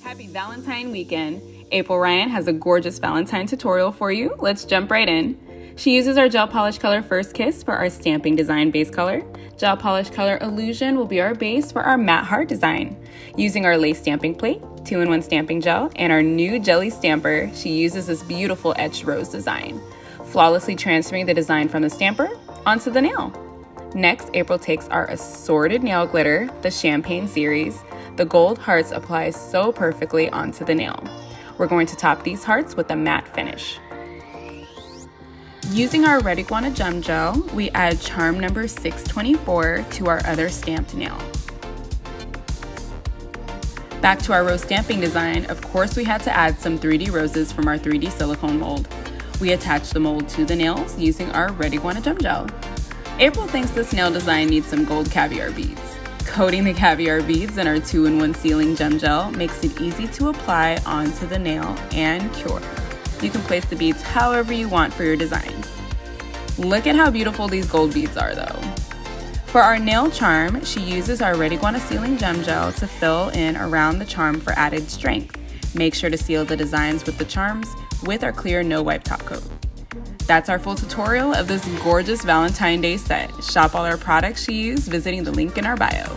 Happy Valentine weekend. April Ryan has a gorgeous Valentine tutorial for you. Let's jump right in. She uses our gel polish color First Kiss for our stamping design base color. Gel polish color Illusion will be our base for our matte heart design. Using our lace stamping plate, 2-in-1 stamping gel, and our new jelly stamper, she uses this beautiful etched rose design, flawlessly transferring the design from the stamper onto the nail. Next, April takes our assorted nail glitter, the Champagne series. The gold hearts apply so perfectly onto the nail. We're going to top these hearts with a matte finish. Using our Red Iguana Gem Gel, we add charm number 624 to our other stamped nail. Back to our rose stamping design, of course we had to add some 3D roses from our 3D silicone mold. We attached the mold to the nails using our Red Iguana Gem Gel. April thinks this nail design needs some gold caviar beads. Coating the caviar beads in our 2-in-1 sealing gem gel makes it easy to apply onto the nail and cure. You can place the beads however you want for your designs. Look at how beautiful these gold beads are though. For our nail charm, she uses our Red Iguana sealing gem gel to fill in around the charm for added strength. Make sure to seal the designs with the charms with our clear no wipe top coat. That's our full tutorial of this gorgeous Valentine Day set. Shop all our products she used visiting the link in our bio.